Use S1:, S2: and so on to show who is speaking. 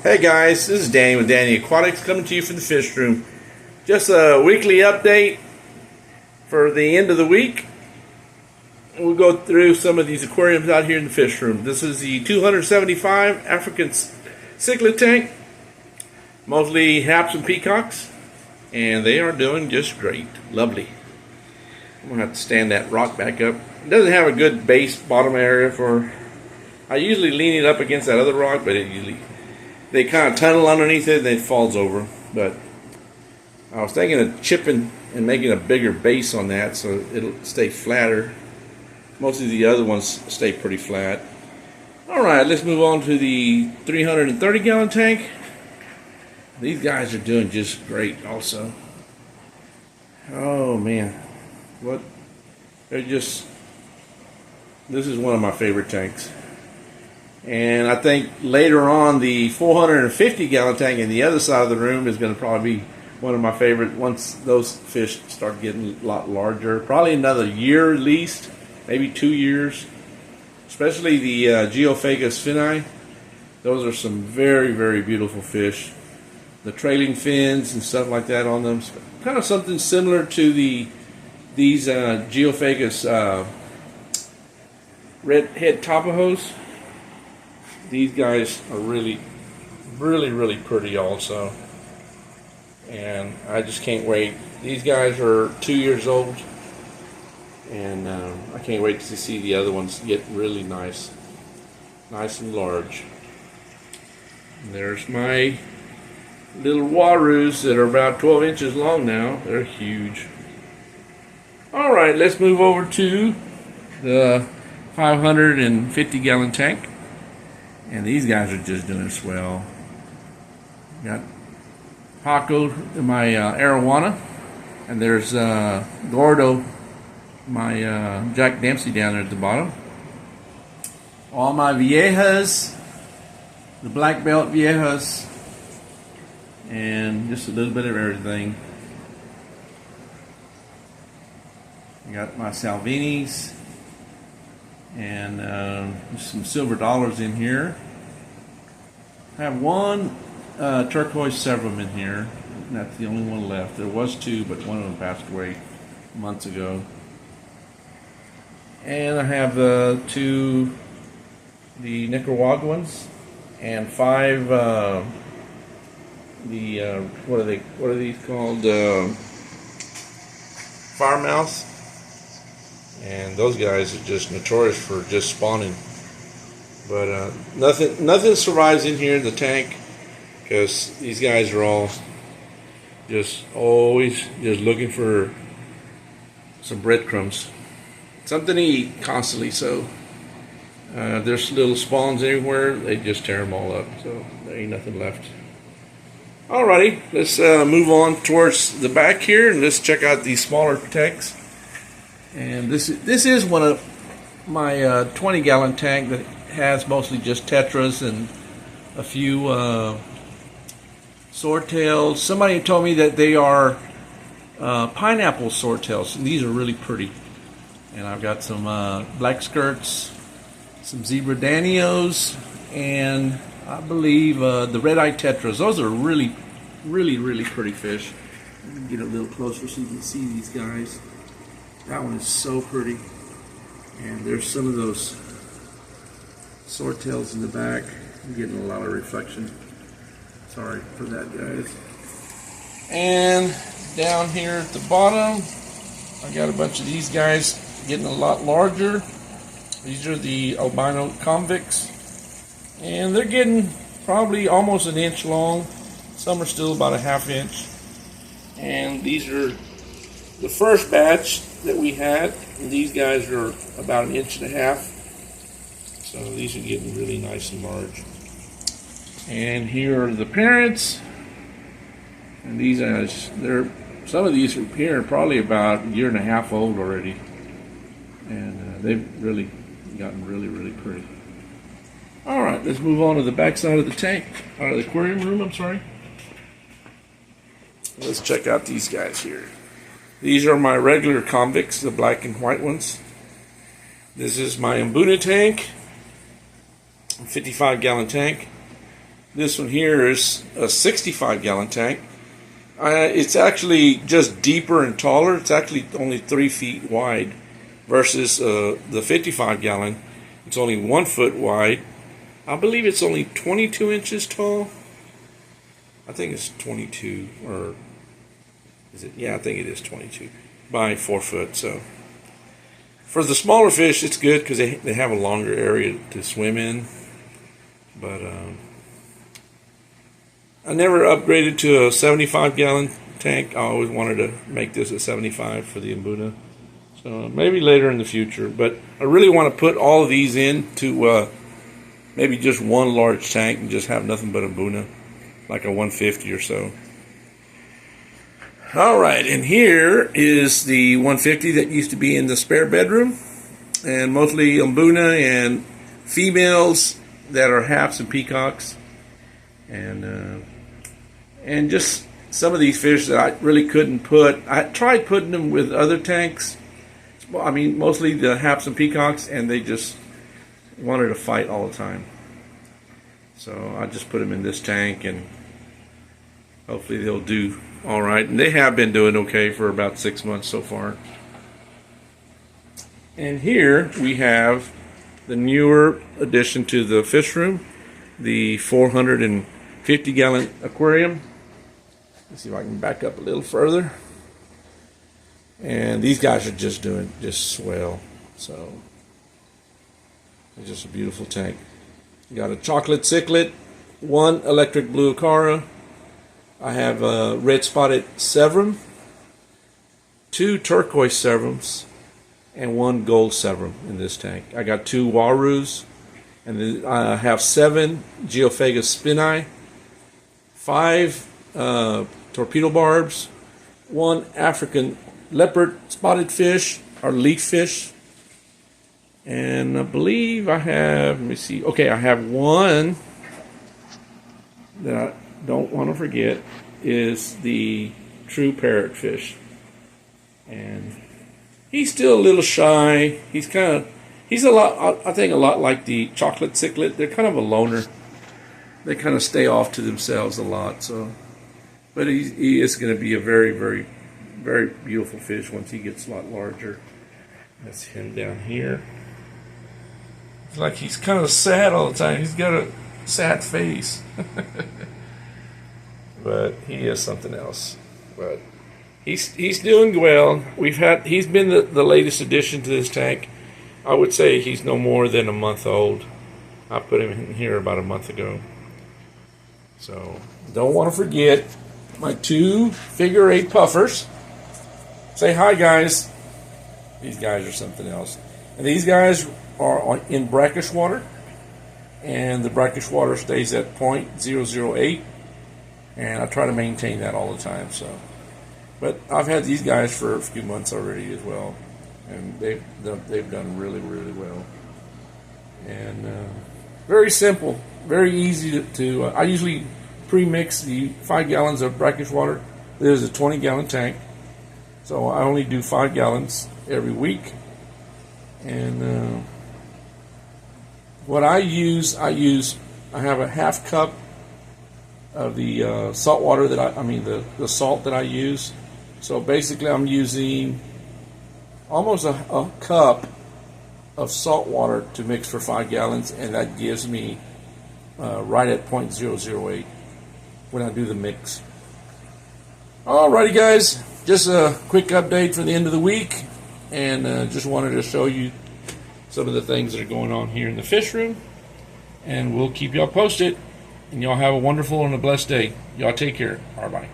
S1: Hey guys, this is Danny with Danny Aquatics coming to you from the fish room. Just a weekly update for the end of the week. We'll go through some of these aquariums out here in the fish room. This is the 275 African cichlid tank, mostly haps and peacocks, and they are doing just great. Lovely. I'm going to have to stand that rock back up. It doesn't have a good base bottom area for... I usually lean it up against that other rock, but they kind of tunnel underneath it and it falls over. But I was thinking of chipping and making a bigger base on that so it'll stay flatter. Most of the other ones stay pretty flat. Alright, let's move on to the 330 gallon tank. These guys are doing just great also. Oh man, what? They're just... This is one of my favorite tanks. And I think later on the 450 gallon tank in the other side of the room is going to probably be one of my favorite once those fish start getting a lot larger. Probably another year at least, maybe 2 years. Especially the Geophagus finni. Those are some very, very beautiful fish. The trailing fins and stuff like that on them. Kind of something similar to these Geophagus redhead tapajos. These guys are really, really pretty also. And I just can't wait. These guys are 2 years old. And I can't wait to see the other ones get really nice. Nice and large. And there's my little waroos that are about 12 inches long now. They're huge. Alright, let's move over to the 550 gallon tank. And these guys are just doing swell. Got Paco, my arowana, and there's Gordo, my Jack Dempsey down there at the bottom. All my viejas, the black belt viejas, and just a little bit of everything. I got my Salvinis. And some silver dollars in here. I have one turquoise severum in here. That's the only one left. There was two, but one of them passed away months ago. And I have two the Nicaraguans and five what are these called? Firemouths. And those guys are just notorious for just spawning. But nothing survives in here in the tank because these guys are all just always just looking for some breadcrumbs, something to eat constantly. So there's little spawns everywhere. They just tear them all up. So there ain't nothing left. Alrighty, let's move on towards the back here and let's check out these smaller tanks. And this is one of my 20 gallon tank that has mostly just tetras and a few swordtails. Somebody told me that they are pineapple swordtails, and these are really pretty. And I've got some black skirts, some zebra danios, and I believe the red-eyed tetras. Those are really pretty fish. Let me get a little closer so you can see these guys. That one is so pretty. And there's some of those swordtails in the back. I'm getting a lot of reflection. Sorry for that, guys. And down here at the bottom, I got a bunch of these guys getting a lot larger. These are the albino convicts. And they're getting probably almost an inch long. Some are still about a ½ inch. And these are the first batch that we had, and these guys are about an inch and a half. So these are getting really nice and large. And here are the parents. And these guys, some of these here are probably about a year and a half old already. And they've really gotten really pretty. Alright, let's move on to the back side of the tank, or the aquarium room, I'm sorry. Let's check out these guys here. These are my regular convicts, the black and white ones. This is my Mbuna tank, 55 gallon tank. This one here is a 65-gallon tank. It's actually just deeper and taller. It's actually only 3 feet wide versus the 55-gallon. It's only 1 foot wide. I believe it's only 22 inches tall. I think it's 22, or is it? Yeah, I think it is 22 by 4 foot. So for the smaller fish, it's good because they have a longer area to swim in. But I never upgraded to a 75-gallon tank. I always wanted to make this a 75 for the Mbuna. So maybe later in the future. But I really want to put all of these into maybe just one large tank and just have nothing but a Mbuna, like a 150 or so. Alright, and here is the 150 that used to be in the spare bedroom. And mostly Mbuna and females that are haps and peacocks. And just some of these fish that I really couldn't put. I tried putting them with other tanks. I mean, mostly the haps and peacocks, and they just wanted to fight all the time. So I just put them in this tank, and hopefully they'll do all right. And they have been doing okay for about 6 months so far. And here we have the newer addition to the fish room, the 450-gallon aquarium. Let's see if I can back up a little further. And these guys are just doing swell. So it's just a beautiful tank. You got a chocolate cichlid, 1 electric blue acara. I have a red spotted severum, 2 turquoise severums, and 1 gold severum in this tank. I got 2 warus, and then I have 7 Geophagus spini, 5 torpedo barbs, 1 African leopard spotted fish or leaf fish, and I believe I have, let me see, okay, I have 1 that I don't want to forget is the true parrotfish, and he's still a little shy. He's a lot, I think a lot like the chocolate cichlid. They're kind of a loner. They kind of stay off to themselves a lot. So, but he is going to be a very, very, very beautiful fish once he gets a lot larger. That's him down here. It's like he's kind of sad all the time. He's got a sad face. But he is something else. But he's doing well. He's been the latest addition to this tank. I would say he's no more than a month old. I put him in here about a month ago. So don't want to forget my 2 figure 8 puffers. Say hi, guys. These guys are something else. And these guys are in brackish water, and the brackish water stays at 0.008, and I try to maintain that all the time. So, but I've had these guys for a few months already as well, and they've done really, really well. And very simple, very easy to I usually pre-mix the 5 gallons of brackish water. There's a 20-gallon tank, so I only do 5 gallons every week. And what I have a half cup of the salt water that the salt that I use. So basically I'm using almost a cup of salt water to mix for 5 gallons, and that gives me right at 0.008 when I do the mix. Alrighty, guys, just a quick update for the end of the week, and just wanted to show you some of the things that are going on here in the fish room, and we'll keep y'all posted. And y'all have a wonderful and a blessed day. Y'all take care. Bye-bye.